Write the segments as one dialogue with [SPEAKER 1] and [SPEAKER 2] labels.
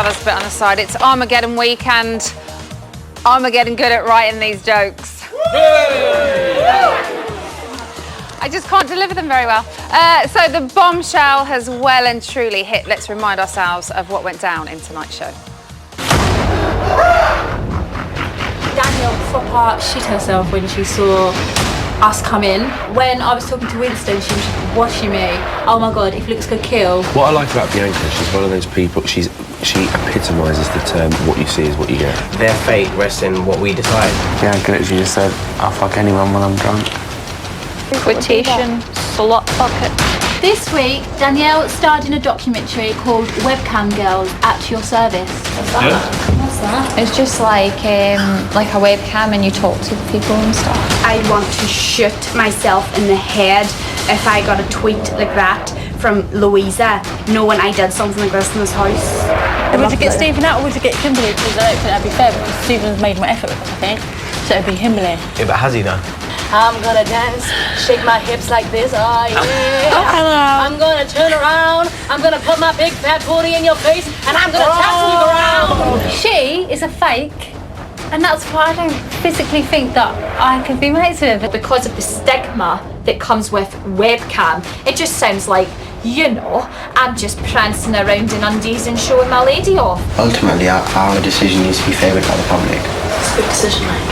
[SPEAKER 1] us a bit on the side. It's Armageddon week and Armageddon good at writing these jokes. I just can't deliver them very well. So the bombshell has well and truly hit. Let's remind ourselves of what went down in tonight's show.
[SPEAKER 2] Danielle proper shit herself when she saw us come in. When I was talking to Winston, she was just watching me. Oh my God, if looks could kill.
[SPEAKER 3] What I like about Bianca, she's one of those people, she epitomises the term, what you see is what you get.
[SPEAKER 4] Their fate rests in what we decide.
[SPEAKER 5] Bianca literally just said, I'll fuck anyone when I'm drunk.
[SPEAKER 6] Quotation, slot bucket.
[SPEAKER 2] This week, Danielle starred in a documentary called Webcam Girls at Your Service. What's that?
[SPEAKER 6] It's just like a webcam and you talk to people and stuff.
[SPEAKER 7] I want to shoot myself in the head if I got a tweet like that from Louisa, knowing I did something like this in this house.
[SPEAKER 8] Would you get Stephen out or would you get Kimberly? Because I don't think that'd be fair because Stephen's made more effort with us, I think. So it'd be Kimberly.
[SPEAKER 4] Yeah, but has he though?
[SPEAKER 8] I'm gonna dance, shake my hips like this, oh yeah. I'm gonna turn around, I'm gonna put my big fat booty in your face, and I'm gonna tattoo you around.
[SPEAKER 2] She is a fake, and that's why I don't physically think that I could be mates with her. Because of the stigma that comes with webcam, it just sounds like, you know, I'm just prancing around in undies and showing my lady off.
[SPEAKER 5] Ultimately, our decision needs to be favoured by the public.
[SPEAKER 8] It's a good decision, mate.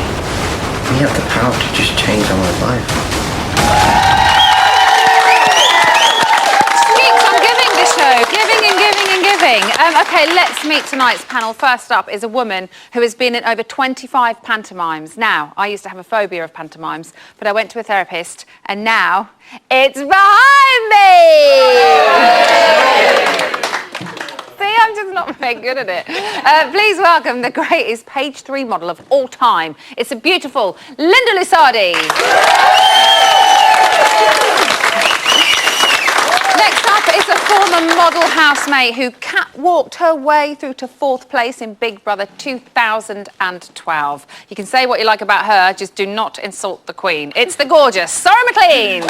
[SPEAKER 5] We have the power to just change someone's life.
[SPEAKER 1] Keeps on giving this show, giving and giving and giving. Okay, let's meet tonight's panel. First up is a woman who has been in over 25 pantomimes. Now, I used to have a phobia of pantomimes, but I went to a therapist, and now it's behind me! See, I'm just not very good at it. Please welcome the greatest page 3 model of all time. It's a beautiful Linda Lusardi. Next up is a former model housemate who catwalked her way through to 4th place in Big Brother 2012. You can say what you like about her, just do not insult the Queen. It's the gorgeous Sarah McLean.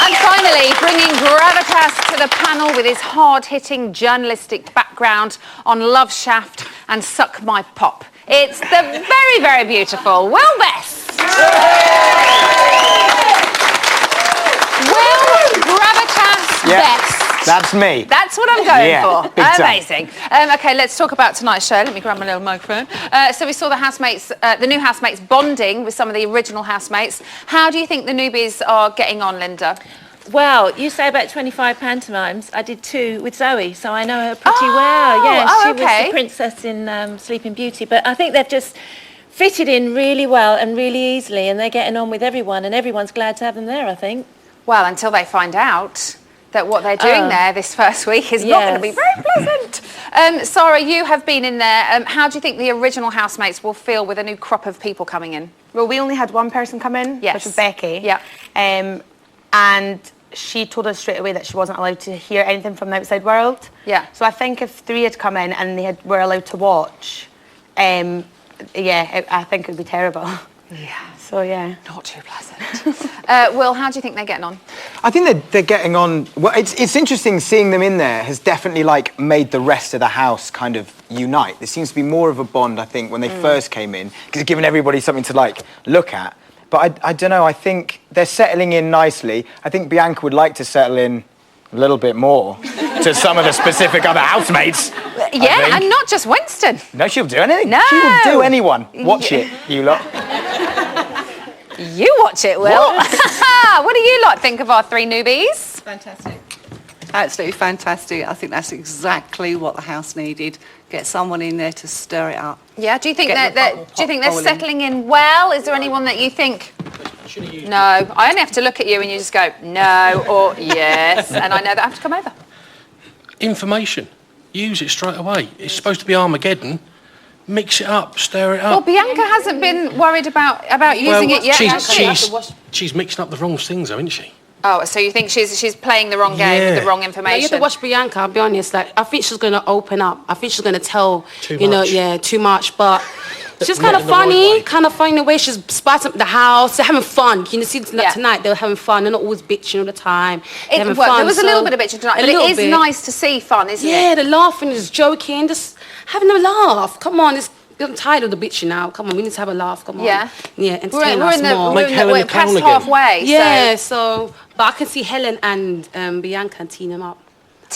[SPEAKER 1] And finally, bringing gravitas to the panel with his hard-hitting journalistic background on Love Shaft and Suck My Pop. It's the very, very beautiful Will Best. Will Gravitas Best.
[SPEAKER 9] That's me.
[SPEAKER 1] That's what I'm going for.
[SPEAKER 9] Big time.
[SPEAKER 1] Amazing. Okay, let's talk about tonight's show. Let me grab my little microphone. So we saw the housemates, the new housemates bonding with some of the original housemates. How do you think the newbies are getting on, Linda?
[SPEAKER 10] Well, you say about 25 pantomimes. I did 2 with Zoe, so I know her pretty well. Yeah, she was the princess in Sleeping Beauty. But I think they've just fitted in really well and really easily, and they're getting on with everyone, and everyone's glad to have them there, I think.
[SPEAKER 1] Well, until they find out that what they're doing there this first week is not going to be very pleasant. Sarah, you have been in there. How do you think the original housemates will feel with a new crop of people coming in?
[SPEAKER 7] Well, we only had one person come in, which was Becky.
[SPEAKER 1] Yeah.
[SPEAKER 7] And she told us straight away that she wasn't allowed to hear anything from the outside world.
[SPEAKER 1] Yeah.
[SPEAKER 7] So I think if 3 had come in and were allowed to watch, I think it would be terrible.
[SPEAKER 1] Yeah.
[SPEAKER 7] So, yeah.
[SPEAKER 1] Not too pleasant. Will, how do you think they're getting on?
[SPEAKER 9] I think they're getting on. Well, it's interesting seeing them in there has definitely made the rest of the house kind of unite. There seems to be more of a bond, I think, when they first came in, because it's given everybody something to look at. But I don't know. I think they're settling in nicely. I think Bianca would like to settle in a little bit more to some of the specific other housemates.
[SPEAKER 1] Yeah, and not just Winston.
[SPEAKER 9] No, she'll do anything.
[SPEAKER 1] No.
[SPEAKER 9] She will do anyone. Watch it, you lot.
[SPEAKER 1] You watch it, Will. What do you lot think of our 3 newbies?
[SPEAKER 11] Fantastic. Absolutely fantastic. I think that's exactly what the house needed. Get someone in there to stir it up.
[SPEAKER 1] Yeah, do you think they're settling in well? Is there anyone that you think, no, I only have to look at you and you just go, no, or yes, and I know that I have to come over?
[SPEAKER 3] Information. Use it straight away. It's supposed to be Armageddon. Mix it up, stir it up.
[SPEAKER 1] Well, Bianca hasn't been worried about using it yet.
[SPEAKER 3] She's mixing up the wrong things, though, isn't she?
[SPEAKER 1] Oh, so you think she's playing the wrong game with the wrong information?
[SPEAKER 12] You have to watch Bianca, I'll be honest. I think she's going to open up. I think she's going to tell,
[SPEAKER 3] too
[SPEAKER 12] much. Too much. But She's kind of funny, kind of funny in a way. She's spicing up the house. They're having fun. You see tonight, they're having fun. They're not always bitching all the time. They're having fun.
[SPEAKER 1] There was a little bit of bitching tonight, but it is nice to see fun, isn't it?
[SPEAKER 12] Yeah, they're laughing, just joking, just having a laugh. Come on, I'm tired of the bitching now. Come on, we need to have a laugh. Come on.
[SPEAKER 1] Yeah.
[SPEAKER 12] Yeah, entertain us more.
[SPEAKER 1] We're past halfway.
[SPEAKER 12] Yeah, so... But I can see Helen and Bianca team them up.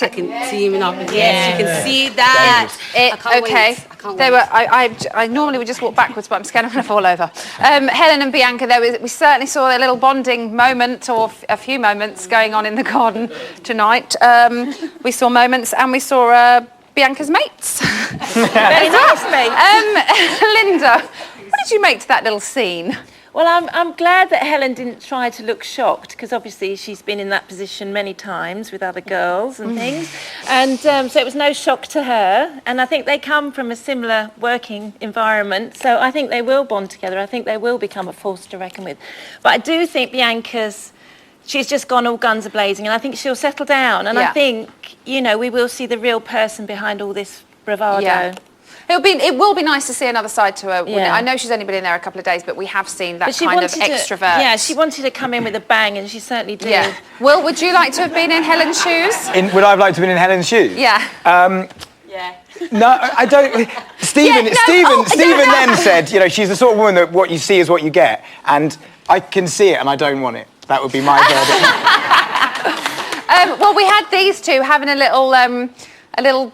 [SPEAKER 12] I can team them up. Yes, you can see that. I can't wait.
[SPEAKER 1] I normally would just walk backwards, but I'm scared I'm going to fall over. Helen and Bianca, we certainly saw a little bonding moment, or a few moments going on in the garden tonight. We saw moments, and we saw Bianca's mates.
[SPEAKER 10] Very nice mates.
[SPEAKER 1] Linda, what did you make to that little scene?
[SPEAKER 10] Well, I'm glad that Helen didn't try to look shocked, because obviously she's been in that position many times with other girls and things. And so it was no shock to her. And I think they come from a similar working environment. So I think they will bond together. I think they will become a force to reckon with. But I do think she's just gone all guns a-blazing, and I think she'll settle down. And I think, we will see the real person behind all this bravado. Yeah.
[SPEAKER 1] It will be nice to see another side to her. Yeah. I know she's only been in there a couple of days, but we have seen that kind of extrovert.
[SPEAKER 10] Yeah, she wanted to come in with a bang, and she certainly did.
[SPEAKER 1] Yeah. Will, would you like to have been in Helen's shoes?
[SPEAKER 9] Would I have liked to have been in Helen's shoes?
[SPEAKER 1] Yeah.
[SPEAKER 9] No, I don't. Stephen then said, she's the sort of woman that what you see is what you get, and I can see it, and I don't want it. That would be my verdict.
[SPEAKER 1] Well, we had these two having a little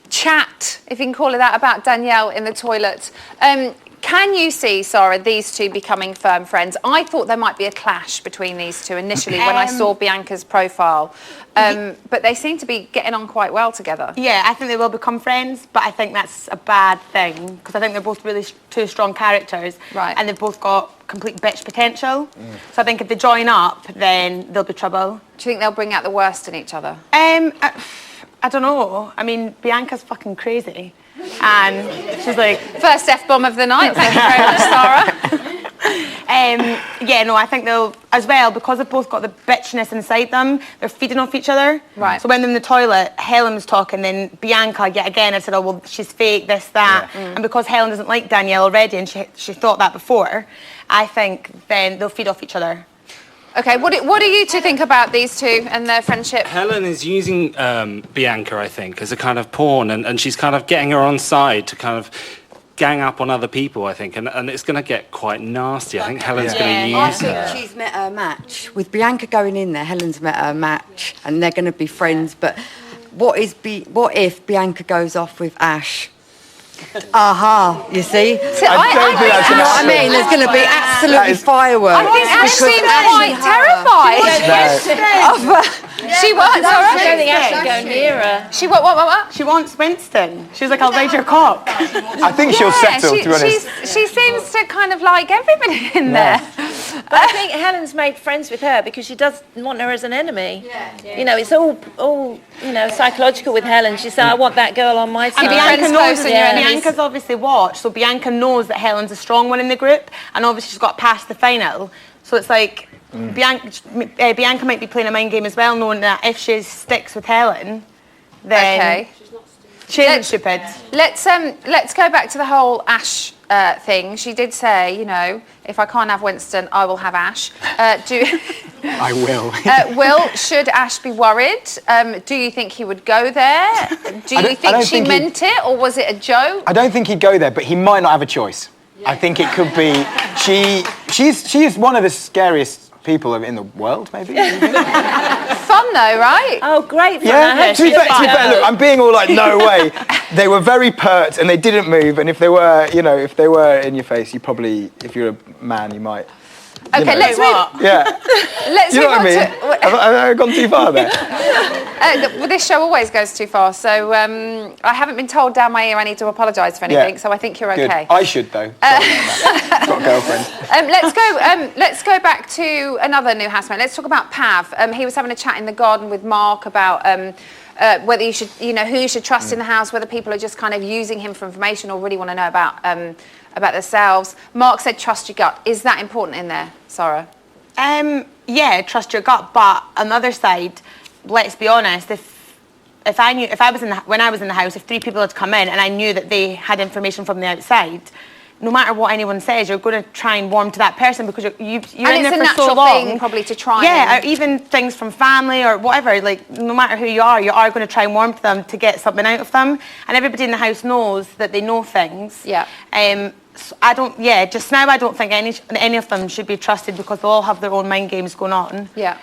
[SPEAKER 1] chat, if you can call it that, about Danielle in the toilet. Can you see, Sarah, these two becoming firm friends? I thought there might be a clash between these two initially when I saw Bianca's profile, but they seem to be getting on quite well together.
[SPEAKER 13] Yeah, I think they will become friends, but I think that's a bad thing, because I think they're both really two strong characters, and they've both got complete bitch potential. So I think if they join up, then there'll be trouble.
[SPEAKER 1] Do you think they'll bring out the worst in each other?
[SPEAKER 13] I don't know. I mean, Bianca's fucking crazy. And she's like...
[SPEAKER 1] First F-bomb of the night. Thank you very much, Sarah.
[SPEAKER 13] I think they'll... As well, because they've both got the bitchiness inside them, they're feeding off each other.
[SPEAKER 1] Right.
[SPEAKER 13] So when they're in the toilet, Helen was talking, then Bianca, yet again, I said, oh, well, she's fake, this, that. Yeah. And because Helen doesn't like Danielle already, and she thought that before, I think then they'll feed off each other.
[SPEAKER 1] Okay, what do you two think about these two and their friendship?
[SPEAKER 14] Helen is using Bianca, I think, as a kind of pawn, and she's kind of getting her on side to kind of gang up on other people, I think, and it's going to get quite nasty. I think Helen's going to use her.
[SPEAKER 15] I think she's met her match. With Bianca going in there, Helen's met her match, and they're going to be friends, but what if Bianca goes off with Ash? You see?
[SPEAKER 9] So I don't think that's
[SPEAKER 15] you know what I mean? There's going to be absolutely fireworks.
[SPEAKER 1] I think Ash seems quite terrified. She was.
[SPEAKER 10] I don't think Ash should go near her.
[SPEAKER 1] She what?
[SPEAKER 13] She wants Winston. She's like, I'll raise your cock.
[SPEAKER 9] I think she'll settle, to be honest.
[SPEAKER 1] She seems to kind of like everybody in there.
[SPEAKER 10] But I think Helen's made friends with her because she doesn't want her as an enemy. It's all psychological with Helen. She said, I want that girl on my side.
[SPEAKER 13] Bianca's obviously watched, so Bianca knows that Helen's a strong one in the group, and obviously she's got past the final. So it's like Bianca might be playing a mind game as well, knowing that if she sticks with Helen, then she isn't stupid.
[SPEAKER 1] Let's go back to the whole Ash thing. She did say, if I can't have Winston, I will have Ash.
[SPEAKER 9] I will.
[SPEAKER 1] Will, should Ash be worried? Do you think he would go there? Do you think she meant it, or was it a joke?
[SPEAKER 9] I don't think he'd go there, but he might not have a choice. I think it could be... She is one of the scariest people in the world, maybe.
[SPEAKER 1] Fun though, right?
[SPEAKER 10] Oh, great fun.
[SPEAKER 9] Yeah, to be fair, look, I'm being all like, no way. They were very pert and they didn't move, and if they were in your face, you probably, if you're a man, you might...
[SPEAKER 1] Okay, let's move.
[SPEAKER 9] Yeah.
[SPEAKER 1] Let's
[SPEAKER 9] you know what I mean? Have I gone too far there?
[SPEAKER 1] This show always goes too far, so I haven't been told down my ear I need to apologise for anything, so I think you're okay.
[SPEAKER 9] Good. I should though. Got a girlfriend.
[SPEAKER 1] Let's go back to another new housemate. Let's talk about Pav. He was having a chat in the garden with Mark about whether you should, who you should trust in the house, whether people are just kind of using him for information or really want to know about themselves. Mark said trust your gut. Is that important in there, Sarah?
[SPEAKER 13] Yeah, trust your gut. But on the other side, let's be honest. When I was in the house, if 3 people had come in and I knew that they had information from the outside, no matter what anyone says, you're going to try and warm to that person because you're in
[SPEAKER 1] it's
[SPEAKER 13] there
[SPEAKER 1] a
[SPEAKER 13] for
[SPEAKER 1] natural
[SPEAKER 13] so long.
[SPEAKER 1] thing probably to try
[SPEAKER 13] Yeah,
[SPEAKER 1] and...
[SPEAKER 13] or even things from family or whatever. Like, no matter who you are going to try and warm to them to get something out of them. And everybody in the house knows that they know things.
[SPEAKER 1] Yeah.
[SPEAKER 13] So just now I don't think any of them should be trusted because they'll all have their own mind games going on.
[SPEAKER 1] Yeah.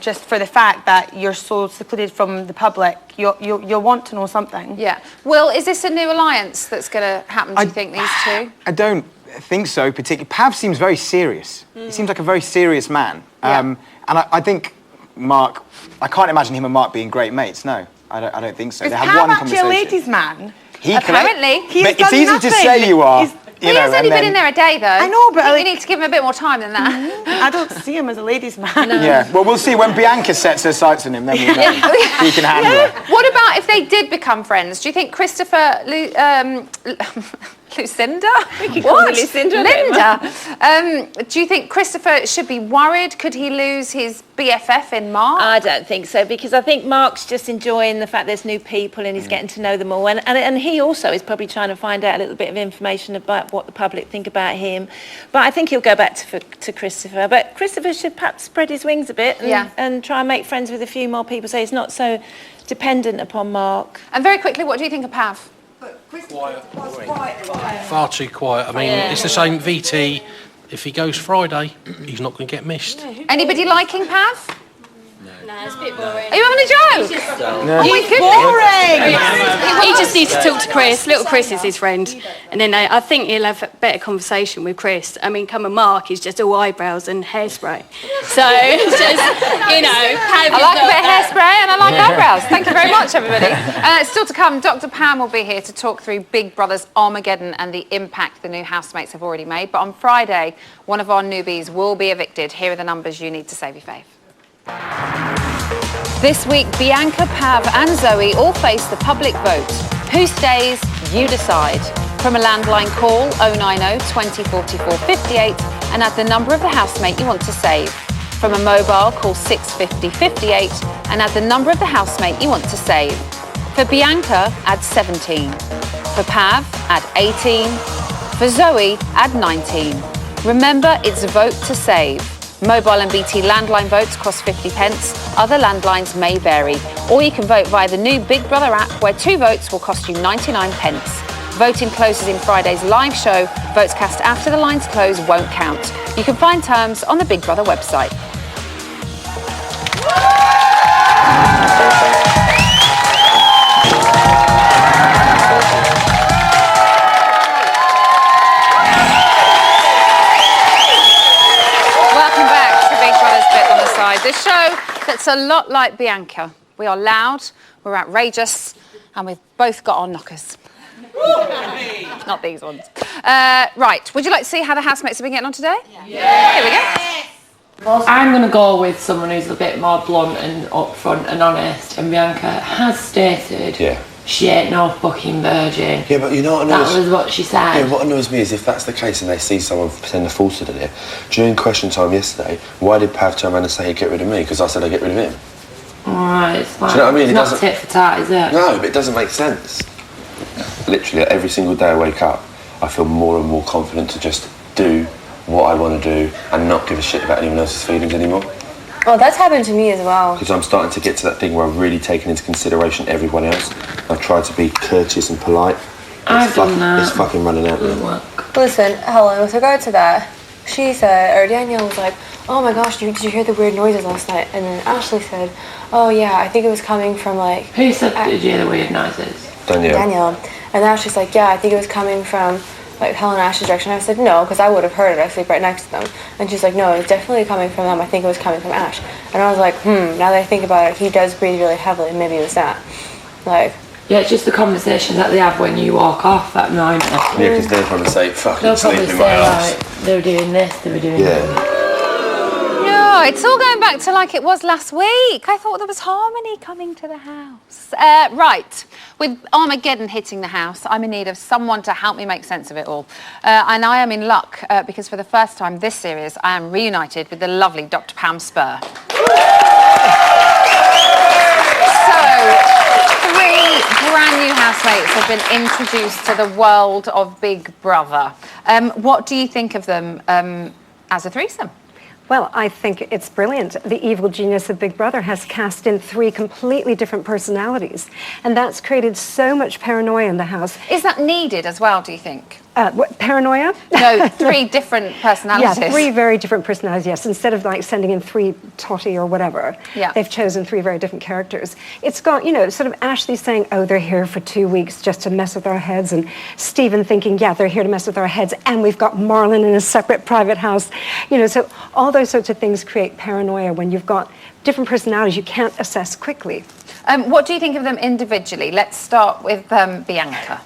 [SPEAKER 13] Just for the fact that you're so secluded from the public, you'll want to know something.
[SPEAKER 1] Yeah. Will, is this a new alliance that's going to happen, do you think, these two?
[SPEAKER 9] I don't think so, particularly. Pav seems very serious. He seems like a very serious man.
[SPEAKER 1] Yeah.
[SPEAKER 9] And I think Mark, I can't imagine him and Mark being great mates, no. I don't think so.
[SPEAKER 13] Is
[SPEAKER 9] They have
[SPEAKER 13] Pav
[SPEAKER 9] one
[SPEAKER 13] actually a
[SPEAKER 9] conversation.
[SPEAKER 13] ladies' man?
[SPEAKER 1] Apparently.
[SPEAKER 9] But it's easy to say you are.
[SPEAKER 1] He has only been in there a day, though. I
[SPEAKER 13] know, but
[SPEAKER 1] you need to give him a bit more time than that.
[SPEAKER 13] I don't see him as a ladies' man.
[SPEAKER 9] Yeah, well, we'll see when Bianca sets her sights on him, then we'll know he can handle it.
[SPEAKER 1] What about if they did become friends? Do you think Christopher... Lucinda? What?
[SPEAKER 10] Lucinda.
[SPEAKER 1] Linda. Do you think Christopher should be worried? Could he lose his BFF in Mark?
[SPEAKER 10] I don't think so, because I think Mark's just enjoying the fact there's new people and he's getting to know them all. And he also is probably trying to find out a little bit of information about what the public think about him. But I think he'll go back to Christopher. But Christopher should perhaps spread his wings a bit and try and make friends with a few more people so he's not so dependent upon Mark.
[SPEAKER 1] And very quickly, what do you think of Pav?
[SPEAKER 3] Quiet. Far too quiet. I mean, it's the same VT. If he goes Friday, he's not going to get missed.
[SPEAKER 1] Anybody liking Pav?
[SPEAKER 8] No, it's a bit boring.
[SPEAKER 1] Are you having a joke?
[SPEAKER 8] Oh
[SPEAKER 1] my goodness.
[SPEAKER 12] He just needs to talk to Chris. Little Chris is his friend. And then I think he'll have a better conversation with Chris. I mean, come on, Mark is just all eyebrows and hairspray. So, it's just,
[SPEAKER 1] I like a bit of hairspray and I like eyebrows. Thank you very much, everybody. Still to come, Dr. Pam will be here to talk through Big Brother's Armageddon and the impact the new housemates have already made. But on Friday, one of our newbies will be evicted. Here are the numbers you need to save your faith. This week, Bianca, Pav and Zoe all face the public vote. Who stays? You decide. From a landline call, 090 20 44 58 and add the number of the housemate you want to save. From a mobile, call 650 58 and add the number of the housemate you want to save. For Bianca, add 17. For Pav, add 18. For Zoe, add 19. Remember, it's vote to save. Mobile and BT landline votes cost 50 pence. Other landlines may vary. Or you can vote via the new Big Brother app, where 2 votes will cost you 99 pence. Voting closes in Friday's live show. Votes cast after the lines close won't count. You can find terms on the Big Brother website. The show that's a lot like Bianca. We are loud, we're outrageous, and we've both got our knockers. Not these ones. Right, would you like to see how the housemates have been getting on today? Yeah. Here we go.
[SPEAKER 16] I'm going to go with someone who's a bit more blunt and upfront and honest, and Bianca has stated she ain't no fucking virgin.
[SPEAKER 17] Yeah, but you know what annoys...
[SPEAKER 16] That was what she said.
[SPEAKER 17] Yeah, what annoys me is if that's the case and they see someone pretend a falsehood in it, during question time yesterday, why did Pav turn around and say he'd get rid of me? Because I said I'd get rid of him.
[SPEAKER 16] Alright, it's fine.
[SPEAKER 17] Do you know what I mean?
[SPEAKER 16] It's not tit for tat, is it?
[SPEAKER 17] No, but it doesn't make sense. Literally, every single day I wake up, I feel more and more confident to just do what I want to do and not give a shit about anyone else's feelings anymore.
[SPEAKER 18] Oh, that's happened to me as well.
[SPEAKER 17] Because I'm starting to get to that thing where I've really taken into consideration everyone else. I've tried to be courteous and polite.
[SPEAKER 16] I've done that.
[SPEAKER 17] It's fucking running out now.
[SPEAKER 18] Listen, Helen, with regard to that, she said, or Danielle was like, oh my gosh, did you hear the weird noises last night? And then Ashley said, oh yeah, I think it was coming from like...
[SPEAKER 16] Who said did you hear the weird noises?
[SPEAKER 17] Danielle.
[SPEAKER 18] And Ashley's like, yeah, I think it was coming from like Helen and Ash's direction. I said, no, because I would have heard it. I sleep right next to them. And she's like, no, it was definitely coming from them. I think it was coming from Ash. And I was like, now that I think about it, he does breathe really heavily. Maybe it was that. Like...
[SPEAKER 16] Yeah, it's just the conversations that they have when you walk off that night.
[SPEAKER 17] Yeah, because they'll probably say, fucking
[SPEAKER 16] they'll
[SPEAKER 17] sleep
[SPEAKER 16] probably
[SPEAKER 17] in my
[SPEAKER 16] say,
[SPEAKER 17] house.
[SPEAKER 16] like, they were doing this, they were doing that.
[SPEAKER 1] No, it's all going back to like it was last week. I thought there was harmony coming to the house. Right, with Armageddon hitting the house, I'm in need of someone to help me make sense of it all. And I am in luck because for the first time this series, I am reunited with the lovely Dr. Pam Spur. So, 3 brand new housemates have been introduced to the world of Big Brother. What do you think of them as a threesome?
[SPEAKER 19] Well, I think it's brilliant. The evil genius of Big Brother has cast in 3 completely different personalities, and that's created so much paranoia in the house.
[SPEAKER 1] Is that needed as well, do you think?
[SPEAKER 19] What, paranoia?
[SPEAKER 1] No, 3 different personalities.
[SPEAKER 19] Yeah, 3 very different personalities, yes. Instead of like sending in 3 Totty or whatever, they've chosen 3 very different characters. It's got, you know, sort of Ashley saying, oh, they're here for 2 weeks just to mess with our heads, and Stephen thinking, yeah, they're here to mess with our heads, and we've got Marlon in a separate private house. You know, so all those sorts of things create paranoia when you've got different personalities you can't assess quickly.
[SPEAKER 1] What do you think of them individually? Let's start with Bianca.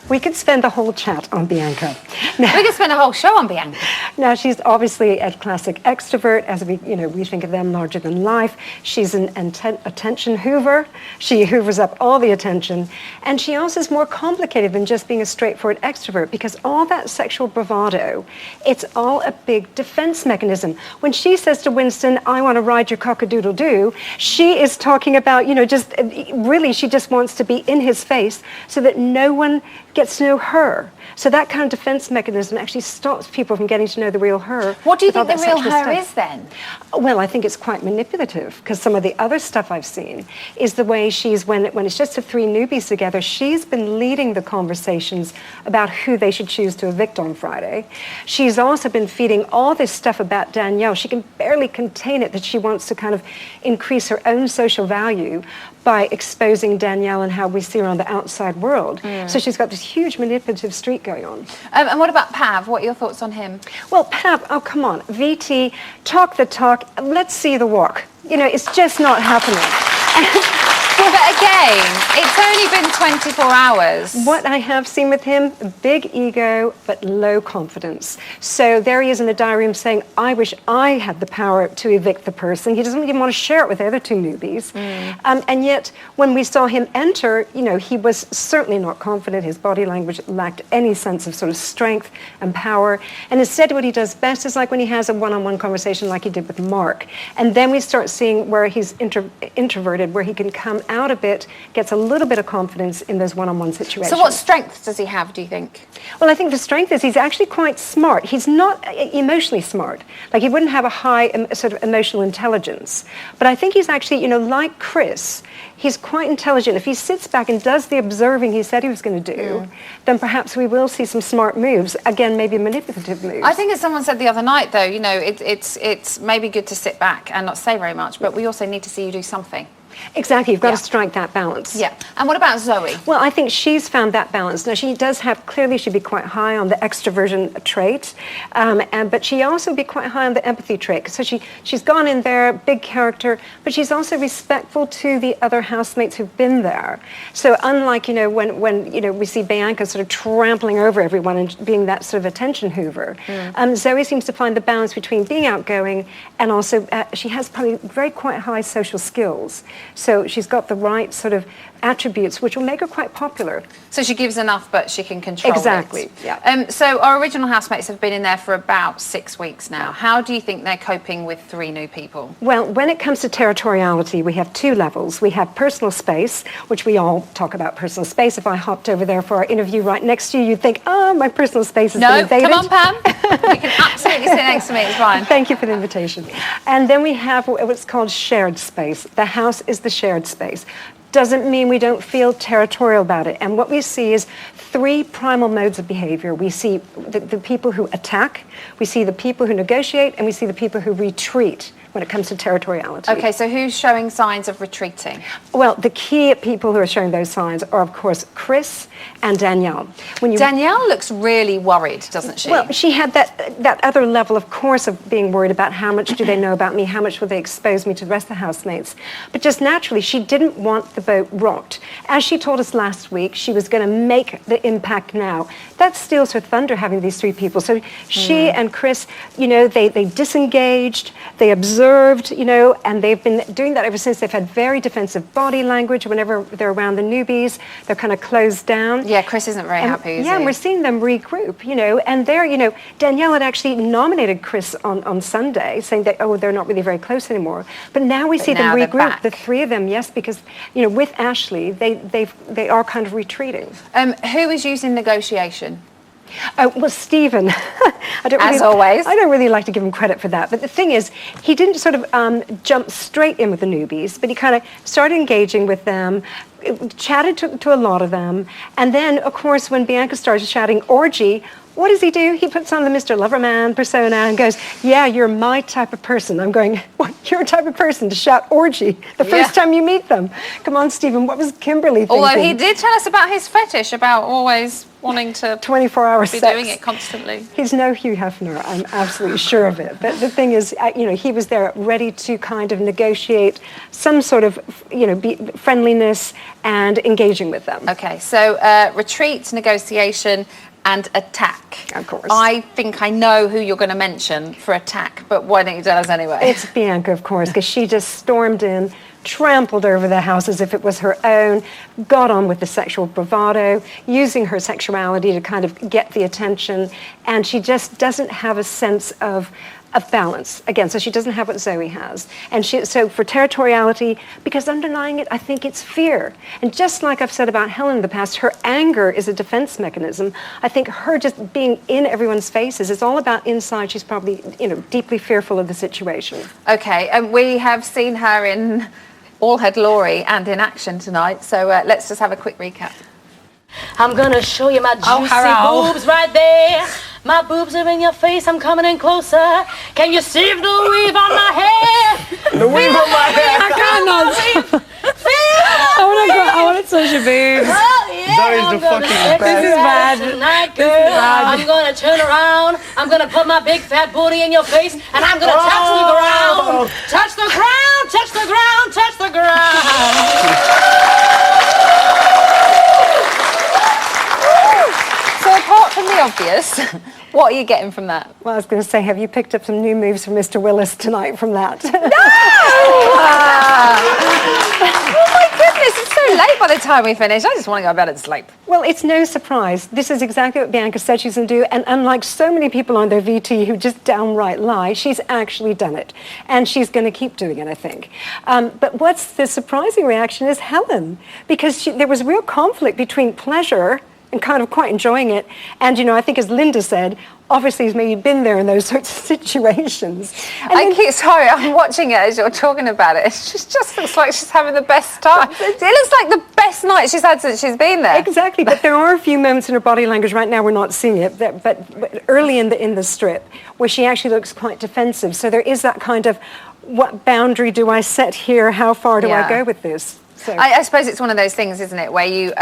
[SPEAKER 19] We could spend a whole chat on Bianca.
[SPEAKER 1] We could spend a whole show on Bianca.
[SPEAKER 19] Now, she's obviously a classic extrovert, as we think of them larger than life. She's an attention hoover. She hoovers up all the attention. And she also is more complicated than just being a straightforward extrovert, because all that sexual bravado, it's all a big defense mechanism. When she says to Winston, I want to ride your cock-a-doodle-doo, she is talking about, you know, just really, she just wants to be in his face so that no one gets to know her. So that kind of defense mechanism actually stops people from getting to know the real her.
[SPEAKER 1] What do you think the real her is then?
[SPEAKER 19] Well, I think it's quite manipulative, because some of the other stuff I've seen is the way she's, when it's just the 3 newbies together, she's been leading the conversations about who they should choose to evict on Friday. She's also been feeding all this stuff about Danielle. She can barely contain it that she wants to kind of increase her own social value by exposing Danielle and how we see her on the outside world. So she's got this huge manipulative streak going on.
[SPEAKER 1] And what about Pav? What are your thoughts on him?
[SPEAKER 19] Well, Pav, oh, come on. VT, talk the talk, let's see the walk. You know, it's just not happening.
[SPEAKER 1] But again, it's only been 24 hours.
[SPEAKER 19] What I have seen with him, big ego, but low confidence. So there he is in the diary room saying, I wish I had the power to evict the person. He doesn't even want to share it with the other 2 newbies. And yet, when we saw him enter, you know, he was certainly not confident. His body language lacked any sense of sort of strength and power. And instead, what he does best is like when he has a one-on-one conversation like he did with Mark. And then we start seeing where he's introverted, where he can come out a bit, gets a little bit of confidence in those one-on-one situations.
[SPEAKER 1] So what strengths does he have, do you think?
[SPEAKER 19] Well, I think the strength is he's actually quite smart. He's not emotionally smart. Like, he wouldn't have a high sort of emotional intelligence. But I think he's actually, you know, like Chris, he's quite intelligent. If he sits back and does the observing he said he was going to do, then perhaps we will see some smart moves. Again, maybe manipulative moves.
[SPEAKER 1] I think as someone said the other night, though, you know, it's maybe good to sit back and not say very much, but we also need to see you do something.
[SPEAKER 19] Exactly, you've got to strike that balance.
[SPEAKER 1] Yeah. And what about Zoe?
[SPEAKER 19] Well, I think she's found that balance. Now, she does have, clearly she'd be quite high on the extroversion trait, but she also be quite high on the empathy trait. So she's gone in there, big character, but she's also respectful to the other housemates who've been there. So unlike, you know, when you know, we see Bianca sort of trampling over everyone and being that sort of attention hoover, Zoe seems to find the balance between being outgoing and also she has probably very quite high social skills. So she's got the right sort of attributes which will make her quite popular.
[SPEAKER 1] So she gives enough, but she can control
[SPEAKER 19] exactly,
[SPEAKER 1] it.
[SPEAKER 19] Yeah.
[SPEAKER 1] So our original housemates have been in there for about 6 weeks now. How do you think they're coping with 3 new people?
[SPEAKER 19] Well, when it comes to territoriality, we have 2 levels. We have personal space, which we all talk about personal space. If I hopped over there for our interview right next to you, you'd think, oh, my personal space has been invaded.
[SPEAKER 1] No, come on, Pam. You can absolutely sit next to me, it's fine.
[SPEAKER 19] Thank you for the invitation. And then we have what's called shared space. The house is the shared space. Doesn't mean we don't feel territorial about it. And what we see is 3 primal modes of behavior. We see the people who attack, we see the people who negotiate, and we see the people who retreat when it comes to territoriality.
[SPEAKER 1] Okay, so who's showing signs of retreating?
[SPEAKER 19] Well, the key people who are showing those signs are, of course, Chris and Danielle.
[SPEAKER 1] Danielle looks really worried, doesn't she?
[SPEAKER 19] Well, she had that other level, of course, of being worried about how much do they know about me, how much will they expose me to the rest of the housemates. But just naturally, she didn't want the boat rocked. As she told us last week, she was going to make the impact now. that steals her thunder, having these three people. So she and Chris, they disengaged, they observed, and they've been doing that ever since. They've had very defensive body language. Whenever they're around the newbies, they're kind of closed down.
[SPEAKER 1] Yeah, Chris isn't very happy, is he?
[SPEAKER 19] And we're seeing them regroup, and they're, Danielle had actually nominated Chris on Sunday, saying that, they're not really very close anymore. But now we see them regroup, the three of them, yes, because, with Ashley, they are kind of retreating.
[SPEAKER 1] Who is using negotiation?
[SPEAKER 19] Well, Stephen.
[SPEAKER 1] As always.
[SPEAKER 19] I don't really like to give him credit for that. But the thing is, he didn't sort of jump straight in with the newbies, but he kind of started engaging with them, chatted to a lot of them. And then, of course, when Bianca started shouting orgy, what does he do? He puts on the Mr. Loverman persona and goes, yeah, you're my type of person. I'm going, what? You're a type of person to shout orgy the first time you meet them. Come on, Stephen, what was Kimberly thinking?
[SPEAKER 1] Although he did tell us about his fetish, about always wanting to
[SPEAKER 19] 24-hour
[SPEAKER 1] be
[SPEAKER 19] sex.
[SPEAKER 1] doing it constantly.
[SPEAKER 19] He's no Hugh Hefner, I'm absolutely sure of it. But the thing is, he was there ready to kind of negotiate some sort of, friendliness and engaging with them.
[SPEAKER 1] Okay, so retreat, negotiation, and attack.
[SPEAKER 19] Of course.
[SPEAKER 1] I think I know who you're going to mention for attack, but why don't you tell us anyway?
[SPEAKER 19] It's Bianca, of course, because she just stormed in, trampled over the house as if it was her own, got on with the sexual bravado, using her sexuality to kind of get the attention, and she just doesn't have a sense of balance. Again, so she doesn't have what Zoe has. And so for territoriality, because underlying it, I think it's fear. And just like I've said about Helen in the past, her anger is a defense mechanism. I think her just being in everyone's faces is all about inside. She's probably, deeply fearful of the situation.
[SPEAKER 1] Okay, and we have seen her in all her glory and in action tonight. So let's just have a quick recap.
[SPEAKER 8] I'm gonna show you my juicy boobs right there. My boobs are in your face, I'm coming in closer. Can you see the weave on my hair?
[SPEAKER 5] The weave on my hair.
[SPEAKER 8] I cannot.
[SPEAKER 10] I want to touch your boobs.
[SPEAKER 5] Zoe's the fucking best.
[SPEAKER 8] This is bad. Tonight, girl. I'm gonna turn around. I'm gonna put my big fat booty in your face, and I'm gonna touch the ground. Touch the ground. Touch the ground. Touch the ground.
[SPEAKER 1] So apart from the obvious, what are you getting from that?
[SPEAKER 19] Well, I was going to say, have you picked up some new moves from Mr. Willis tonight from that?
[SPEAKER 1] Oh my goodness, it's so late by the time we finish. I just want to go to bed and sleep.
[SPEAKER 19] Well, it's no surprise. This is exactly what Bianca said she's going to do. And unlike so many people on their VT who just downright lie, she's actually done it. And she's going to keep doing it, I think. But what's the surprising reaction is Helen. Because there was real conflict between pleasure and kind of quite enjoying it. And, I think as Linda said, obviously he's maybe been there in those sorts of situations.
[SPEAKER 1] Sorry, I'm watching it as you're talking about it. It just looks like she's having the best time. It looks like the best night she's had since she's been there.
[SPEAKER 19] Exactly, but there are a few moments in her body language right now, we're not seeing it, but early in the strip, where she actually looks quite defensive. So there is that kind of, what boundary do I set here? How far do I go with this? So.
[SPEAKER 1] I suppose it's one of those things, isn't it, where you